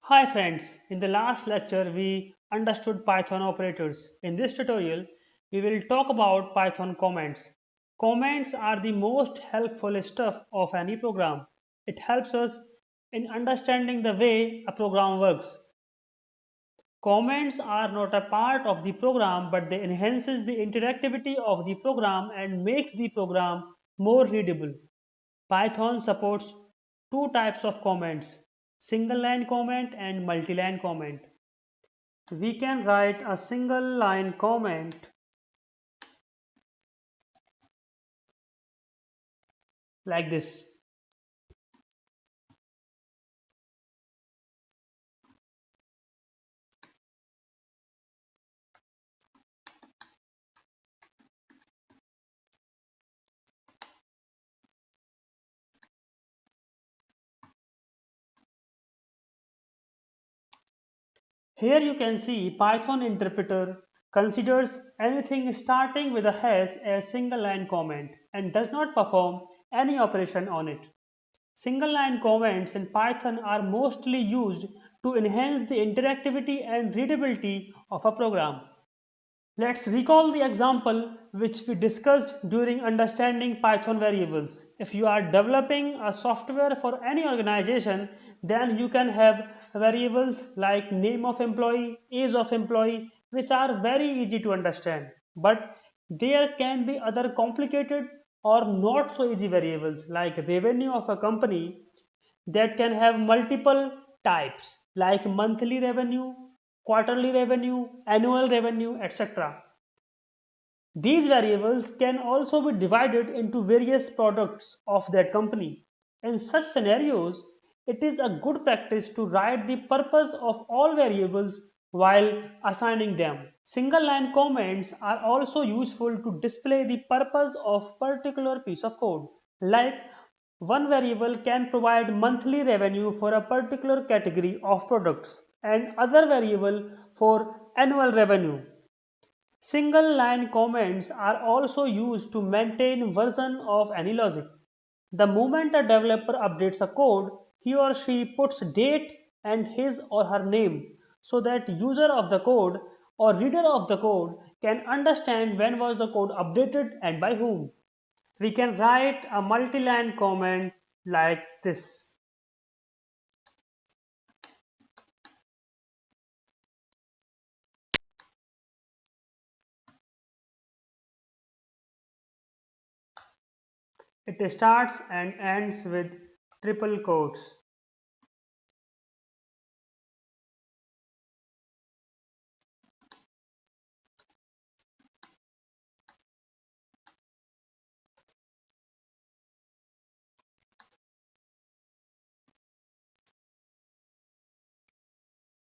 Hi friends, in the last lecture we understood Python operators. In this tutorial we will talk about Python comments. Comments are the most helpful stuff of any program. It helps us in understanding the way a program works. Comments are not a part of the program but they enhances the interactivity of the program and makes the program more readable. Python supports two types of comments, single line comment and multi-line comment. We can write a single line comment like this. Here you can see Python interpreter considers anything starting with a hash as single line comment and does not perform any operation on it. Single line comments in Python are mostly used to enhance the interactivity and readability of a program. Let's recall the example which we discussed during understanding Python variables. If you are developing a software for any organization, then you can have variables like name of employee, age of employee, which are very easy to understand. But there can be other complicated or not so easy variables like revenue of a company that can have multiple types like monthly revenue, quarterly revenue, annual revenue, etc. These variables can also be divided into various products of that company. In such scenarios, it is a good practice to write the purpose of all variables while assigning them. Single line comments are also useful to display the purpose of particular piece of code. Like one variable can provide monthly revenue for a particular category of products and other variable for annual revenue. Single line comments are also used to maintain version of any logic. The moment a developer updates a code, he or she puts date and his or her name so that user of the code or reader of the code can understand when was the code updated and by whom. We can write a multi-line comment like this. It starts and ends with triple quotes.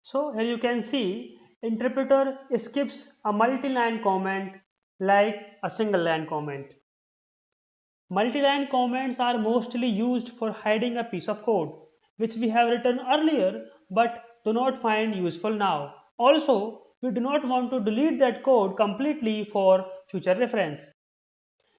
So here you can see interpreter skips a multi-line comment like a single line comment. Multi-line comments are mostly used for hiding a piece of code which we have written earlier but do not find useful now. Also, we do not want to delete that code completely for future reference.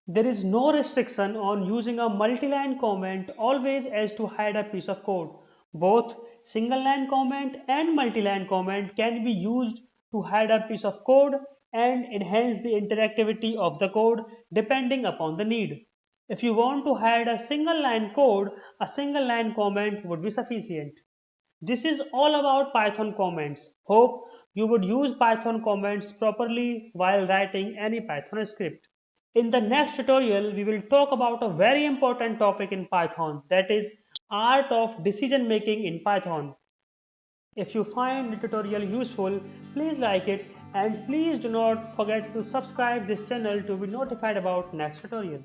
There is no restriction on using a multi-line comment always as to hide a piece of code. Both single-line comment and multi-line comment can be used to hide a piece of code and enhance the interactivity of the code depending upon the need. If you want to hide a single line code, a single line comment would be sufficient. This is all about Python comments. Hope you would use Python comments properly while writing any Python script. In the next tutorial, we will talk about a very important topic in Python, that is art of decision making in Python. If you find the tutorial useful, please like it and please do not forget to subscribe this channel to be notified about next tutorial.